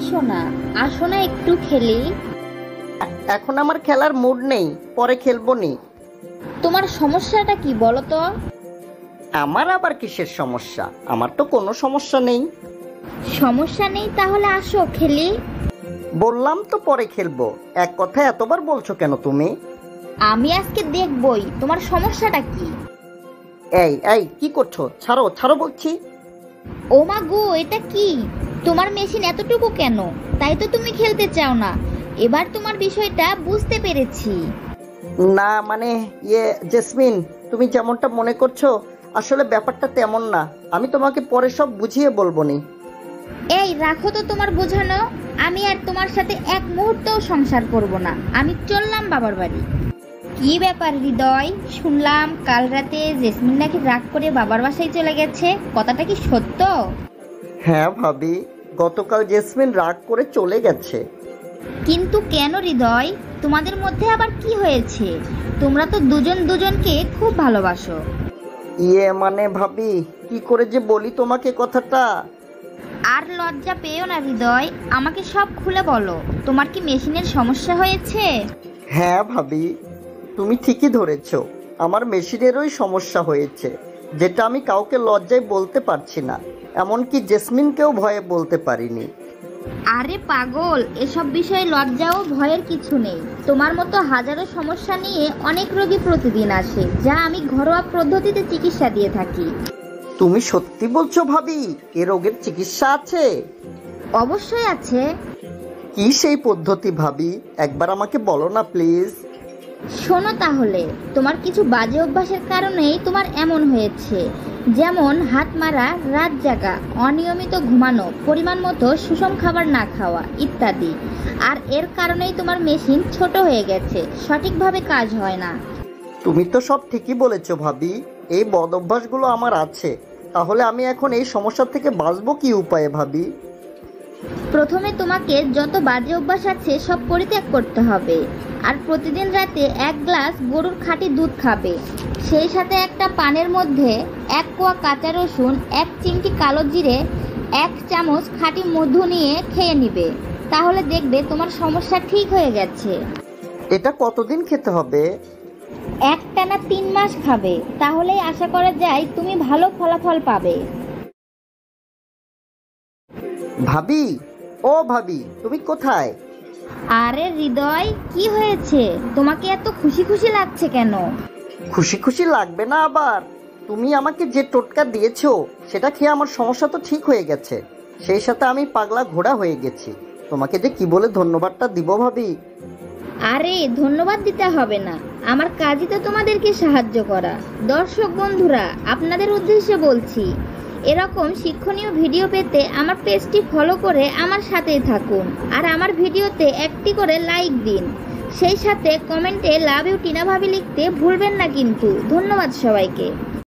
সোনা, আসো না একটু খেলি। এখন আমার খেলার মুড নেই, পরে খেলবো নি। তোমার সমস্যাটা কি বলো তো? আমার আবার কিসের সমস্যা? আমার তো কোনো সমস্যা নেই। সমস্যা নেই তাহলে আসো খেলি। বললাম তো পরে খেলবো, এক কথা এতবার বলছো কেন তুমি? আমি আজকে দেখবই তোমার সমস্যাটা কি। এই এই কি করছো? ছাড়ো ছাড়ো বলছি। ও মা গো, এটা কি? তোমার মেশিন এতটুকু কেন? তাই তো তুমি খেলতে চাও না। এবার তোমার বিষয়টা বুঝতে পেরেছি। না মানে জেসমিন, তুমি যেমনটা মনে করছো আসলে ব্যাপারটা তেমন না। আমি তোমাকে পরে সব বুঝিয়ে বলবো নি। এই রাখো তো তোমার বোঝানো। আমি আর তোমার সাথে এক মুহূর্তও সংসার করব না। আমি চললাম বাবার বাড়ি। কি ব্যাপার হৃদয়, শুনলাম কাল রাতে জেসমিন নাকি রাগ করে বাবার বাসায় চলে গেছে, কথাটা কি সত্য? হ্যাঁ ভাবি, গতকাল জেসমিন রাগ করে চলে গেছে। কিন্তু কেন হৃদয়, তোমাদের মধ্যে আবার কি হয়েছে? তোমরা তো দুজন দুজনকে খুব ভালোবাসো। মানে ভাবি, কি করে যে বলি তোমাকে কথাটা। আর লজ্জা পেও না হৃদয়, আমাকে সব খুলে বলো। তোমার কি মেশিনের সমস্যা হয়েছে? হ্যাঁ ভাবি, তুমি ঠিকই ধরেছো। আমার মেশিনেরই সমস্যা হয়েছে, যেটা আমি কাউকে লজ্জায় বলতে পারছি না, এমনকি জেসমিনকেও ভয়ে বলতে পারিনি। আরে পাগল, এসব বিষয়ে লজ্জা ও ভয়ের কিছু নেই। তোমার মতো হাজারো সমস্যা নিয়ে অনেক রোগী প্রতিদিন আসে, যা আমি ঘরোয়া পদ্ধতিতে চিকিৎসা দিয়ে থাকি। তুমি সত্যি বলছো ভাবি? এ রোগের চিকিৎসা আছে? অবশ্যই আছে। কি সেই পদ্ধতি ভাবি? একবার আমাকে বলো না প্লিজ। শোনো তাহলে, তোমার কিছু বাজে অভ্যাসের কারণেই তোমার এমন হয়েছে। যেমন হাত মারা, রাত জাগা, অনিয়মিত ঘুমানো, পরিমাণ মতো সুষম খাবার না খাওয়া ইত্যাদি। আর এর কারণেই তোমার মেশিন ছোট হয়ে গেছে, সঠিকভাবে কাজ হয় না। তুমি তো সব ঠিকই বলেছো ভাবি, এই বদ অভ্যাসগুলো আমার আছে। তাহলে আমি এখন এই সমস্যা থেকে বাঁচবো কি উপায়ে ভাবি? প্রথমে তোমাকে যত বাজে অভ্যাস আছে সব পরিত্যাগ করতে হবে। আর প্রতিদিন রাতে 1 গ্লাস গরুর খাঁটি দুধ খাবে। সেই সাথে একটা পানের মধ্যে 1 কোয়া কাঁচা রসুন, 1 চিমটি কালো জিরে, 1 চামচ খাঁটি মধু নিয়ে খেয়ে নিবে। তাহলে দেখবে তোমার সমস্যা ঠিক হয়ে গেছে। এটা কতদিন খেতে হবে? একটানা 3 মাস খাবে, তাহলেই আশা করা যায় তুমি ভালো ফলাফল পাবে। ভাবি, ও ভাবি, তুমি কোথায়? আরে হৃদয়, কি হয়েছে? তোমাকে এত খুশি খুশি লাগছে কেন? খুশি খুশি লাগবে না আবার। তুমি আমাকে যে টোটকা দিয়েছো সেটা খেয়ে আমার সমস্যা তো ঠিক হয়ে গেছে। সেই সাথে আমি পাগলা ঘোড়া হয়ে গেছি। তোমাকে যে কি বলে ধন্যবাদটা দিব ভাবি। আরে ধন্যবাদ দিতে হবে না, আমার কাজই তো তোমাদেরকে সাহায্য করা। দর্শক বন্ধুরা, আপনাদের উদ্দেশ্যে বলছি, এরকম শিক্ষণীয় ভিডিও পেতে আমার পেজটি ফলো করে আমার সাথেই থাকুন। আর আমার ভিডিওতে একটি করে লাইক দিন। সেই সাথে কমেন্টে লাভ ইউ টিনা ভাবি লিখতে ভুলবেন না কিন্তু। ধন্যবাদ সবাইকে।